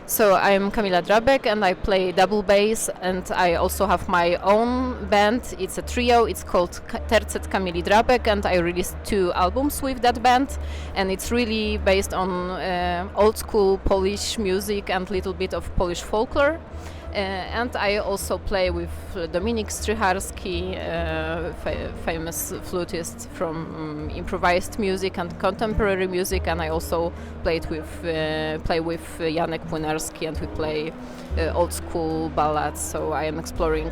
So I'm Kamila Drabek and I play double bass, and I also have my own band. It's a trio. It's called Tercet Kamili Drabek, and I released 2 albums with that band, and it's really based on old school Polish music and little bit of Polish folklore. And I also play with Dominik Strycharski, famous flutist from improvised music and contemporary music, and I also play with Janek Płynarski, and we play old school ballads. So I am exploring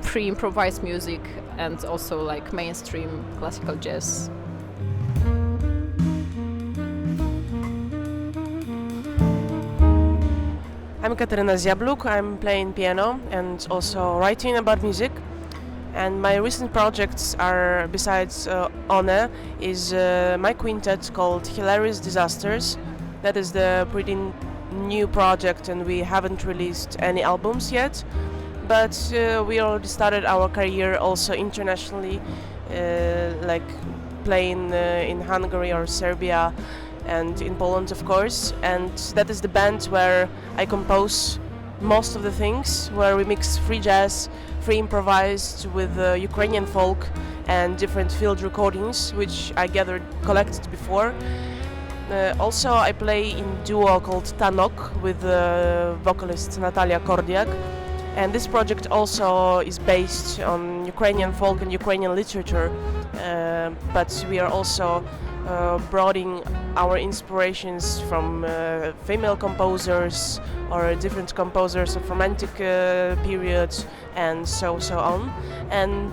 free improvised music and also like mainstream classical jazz. I'm Kateryna Ziabliuk. I'm playing piano and also writing about music. And my recent projects are, besides O.N.E, is my quintet called Hilarious Disasters. That is the pretty new project, and we haven't released any albums yet. But we already started our career also internationally, like playing in Hungary or Serbia, and in Poland, of course. And that is the band where I compose most of the things, where we mix free jazz, free improvised with Ukrainian folk and different field recordings, which I collected before. Also, I play in duo called Tanok with vocalist Natalia Kordiak. And this project also is based on Ukrainian folk and Ukrainian literature, but we are also broadening our inspirations from female composers or different composers of romantic periods and so on. And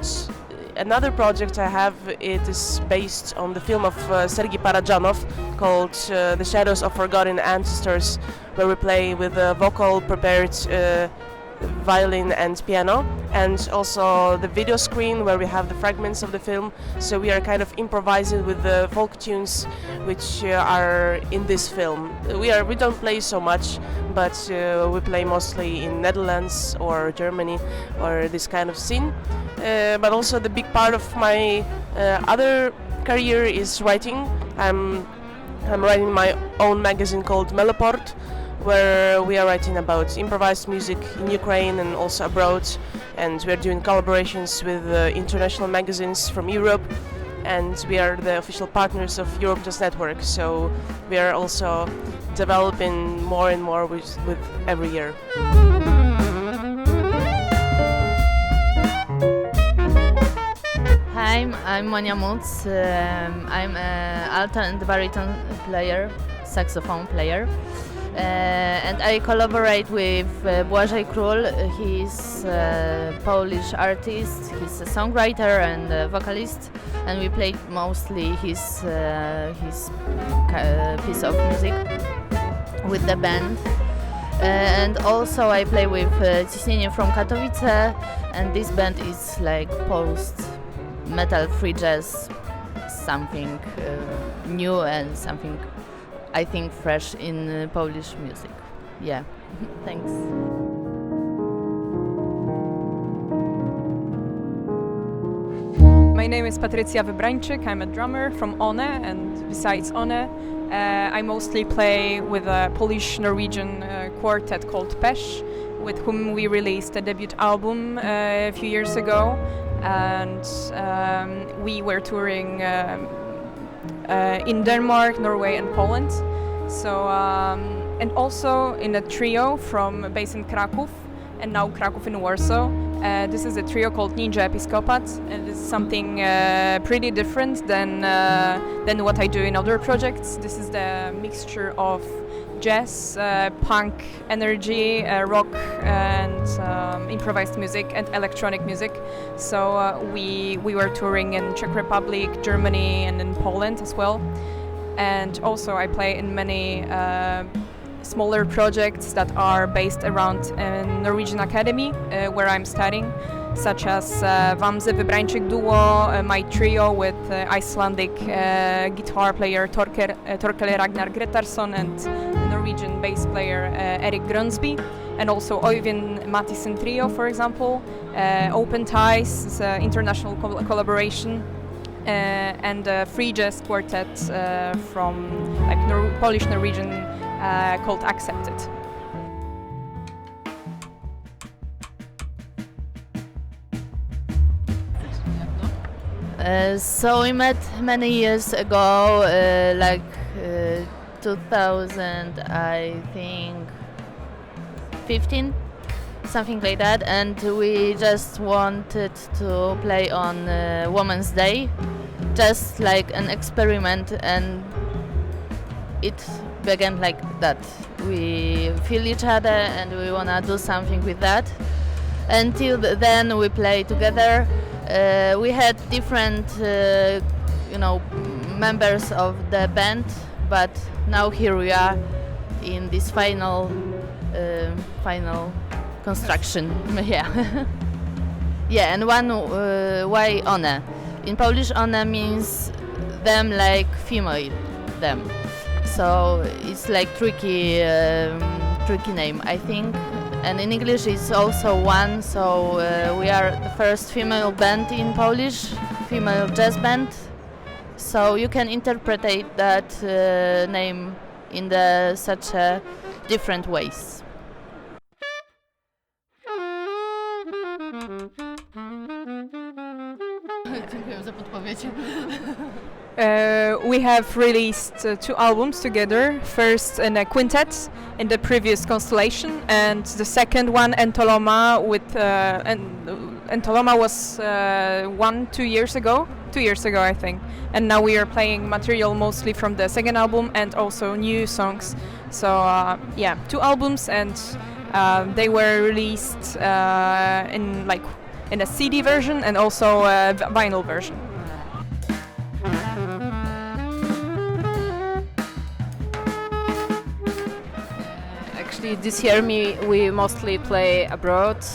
another project I have, it is based on the film of Sergei Parajanov called The Shadows of Forgotten Ancestors, where we play with vocal prepared violin and piano, and also the video screen where we have the fragments of the film. So we are kind of improvising with the folk tunes which are in this film. We don't play so much, but we play mostly in Netherlands or Germany or this kind of scene. But also the big part of my other career is writing. I'm writing my own magazine called Meloport, where we are writing about improvised music in Ukraine and also abroad, and we are doing collaborations with international magazines from Europe, and we are the official partners of Europe Jazz Network, so we are also developing more and more with every year. Hi, I'm Monika Muc. I'm an alto and baritone player, saxophone player. And I collaborate with Błażej Król. He's a Polish artist, he's a songwriter and a vocalist, and we played mostly his piece of music with the band. And also I play with Ciśnienie from Katowice, and this band is like post-metal free jazz, something new and something I think fresh in Polish music. Yeah, thanks. My name is Patrycja Wybran. I'm a drummer from O.N.E, and besides O.N.E, I mostly play with a Polish-Norwegian quartet called Pesh, with whom we released a debut album a few years ago, and we were touring in Denmark, Norway and Poland. So and also in a trio based in Kraków and now Kraków in Warsaw. This is a trio called Ninja Episcopat, and it's something pretty different than what I do in other projects. This is the mixture of jazz, punk energy, rock and improvised music and electronic music. So we were touring in Czech Republic, Germany and in Poland as well. And also I play in many smaller projects that are based around a Norwegian academy where I'm studying, such as Wamzy Wybrańczyk duo, my trio with Icelandic guitar player Torkel Ragnar Gretarsson and Norwegian bass player Erik Brun, and also Øyvind Mathisen trio, for example. Open Ties is an international collaboration, and a free jazz quartet from Polish-Norwegian called Accepted. So we met many years ago, 2000, I think, 15, something like that, and we just wanted to play on Women's Day, just like an experiment, and it began like that. We feel each other and we wanna do something with that. Until then we play together. We had different members of the band, but now here we are in this final construction. Yeah. Yeah, and why O.N.E? In Polish O.N.E means them, like female them. So it's like tricky name, I think. And in English it's also one, so we are the first female band in Polish, female jazz band. So you can interpret that name in such different ways. Dziękuję za podpowiedź. We have released 2 albums together, first in a quintet in the previous Constellation, and the second one, Entoloma, Entoloma was 2 years ago, I think, and now we are playing material mostly from the second album and also new songs. So yeah, 2 albums, and they were released in a CD version and also a vinyl version. Actually, this year we mostly play abroad.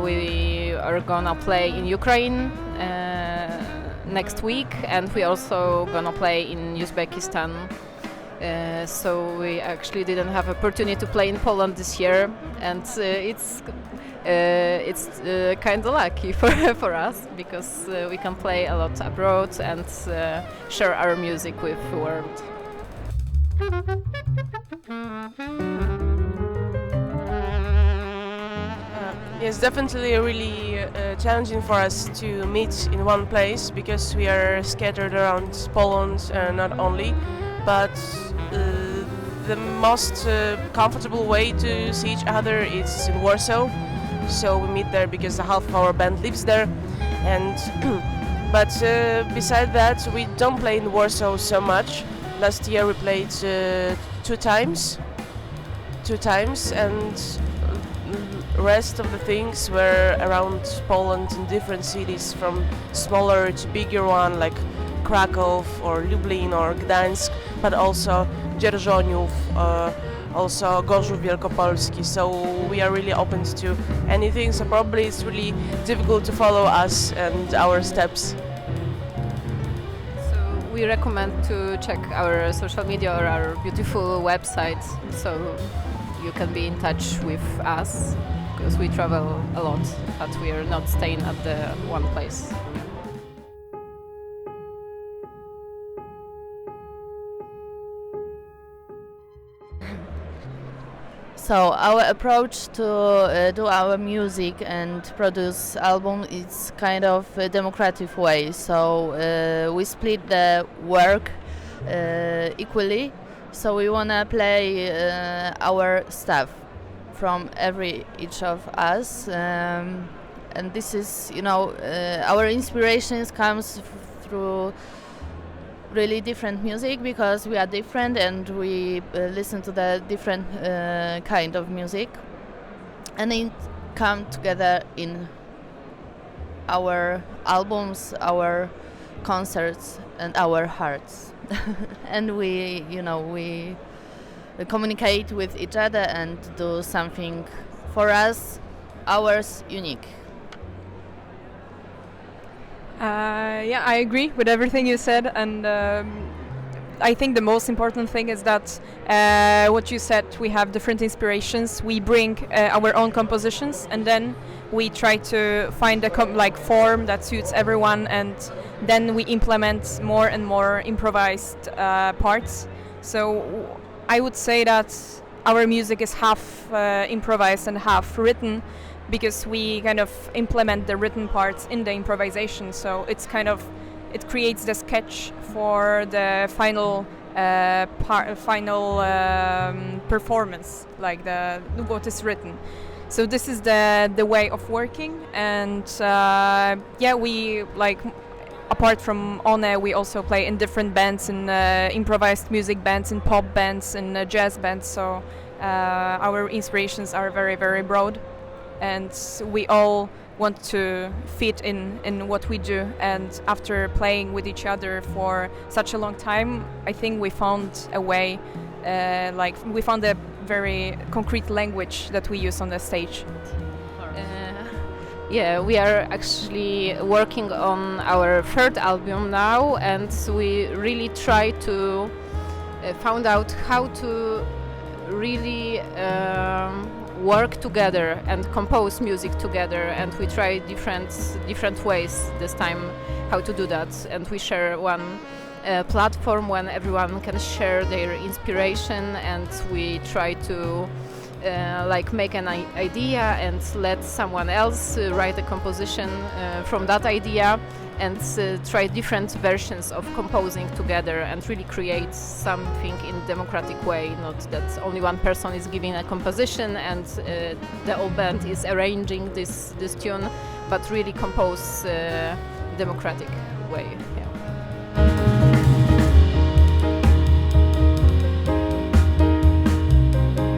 We are gonna play in Ukraine next week, and we also gonna play in Uzbekistan. So we actually didn't have opportunity to play in Poland this year, and it's kind of lucky for us, because we can play a lot abroad and share our music with the world. Yes, definitely really challenging for us to meet in one place, because we are scattered around Poland, not only, but the most comfortable way to see each other is in Warsaw. So we meet there because half of our band lives there, and but beside that we don't play in Warsaw so much. Last year we played 2 times, and rest of the things were around Poland in different cities, from smaller to bigger one like Kraków or Lublin or Gdańsk, but also Dzierżoniów, also Gorzów Wielkopolski. So we are really open to anything, so probably it's really difficult to follow us and our steps. So we recommend to check our social media or our beautiful website, so you can be in touch with us, because we travel a lot, but we are not staying at the one place. So our approach to do our music and produce album is kind of a democratic way. So we split the work equally. So we wanna play our stuff from each of us, and this is, our inspirations comes through really different music, because we are different and we listen to the different kind of music, and it come together in our albums, our concerts, and our hearts. And we communicate with each other and do something for us, ours, unique. Yeah, I agree with everything you said, and I think the most important thing is that what you said, we have different inspirations, we bring our own compositions, and then we try to find a form that suits everyone, and then we implement more and more improvised parts. So I would say that our music is half improvised and half written, because we kind of implement the written parts in the improvisation. So it's kind of, it creates the sketch for the final performance, like the what is written. So this is the way of working, and we like, apart from O.N.E, we also play in different bands, in improvised music bands, in pop bands, in jazz bands. So our inspirations are very, very broad, and we all want to fit in what we do. And after playing with each other for such a long time, I think we found a way, we found a very concrete language that we use on the stage. Yeah, we are actually working on our third album now, and we really try to find out how to really work together and compose music together, and we try different ways this time how to do that, and we share one platform when everyone can share their inspiration, and we try to make an idea and let someone else write a composition from that idea, and try different versions of composing together and really create something in democratic way, not that only one person is giving a composition and the whole band is arranging this tune, but really compose democratic way.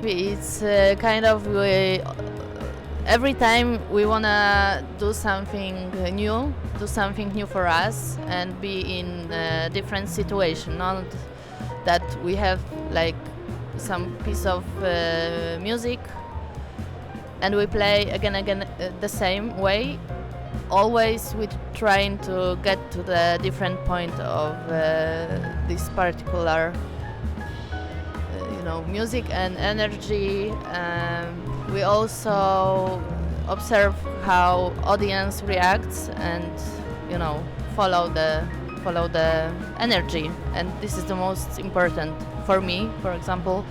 It's kind of every time we wanna do something new for us, and be in a different situation. Not that we have like some piece of music and we play again the same way. Always we're trying to get to the different point of this particular music and energy. We also observe how audience reacts and follow the energy, and this is the most important for me. For example,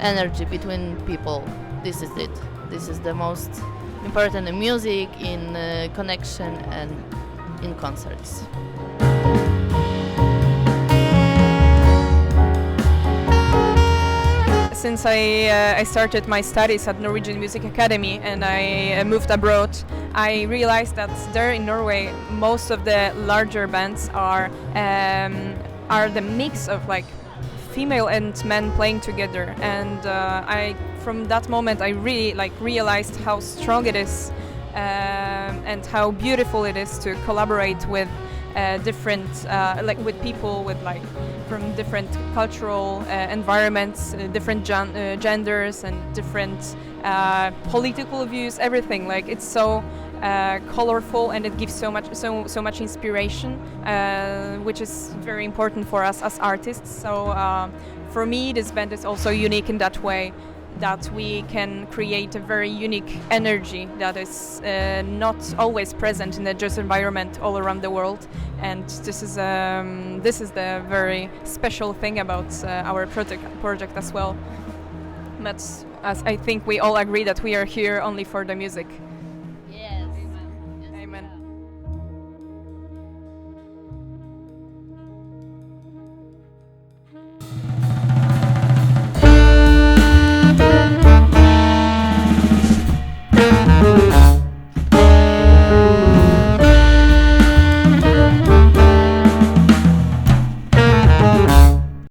energy between people, this is it. This is the most important in music, in connection and in concerts. Since I started my studies at Norwegian Music Academy and I moved abroad, I realized that there in Norway most of the larger bands are the mix of like female and men playing together, and from that moment I really realized how strong it is and how beautiful it is to collaborate with different with people with from different cultural environments, different genders and different political views, everything. It's so colorful, and it gives so much inspiration, which is very important for us as artists. So for me this band is also unique in that way, that we can create a very unique energy that is not always present in the jazz environment all around the world. And this is the very special thing about our project as well. But as I think we all agree that we are here only for the music.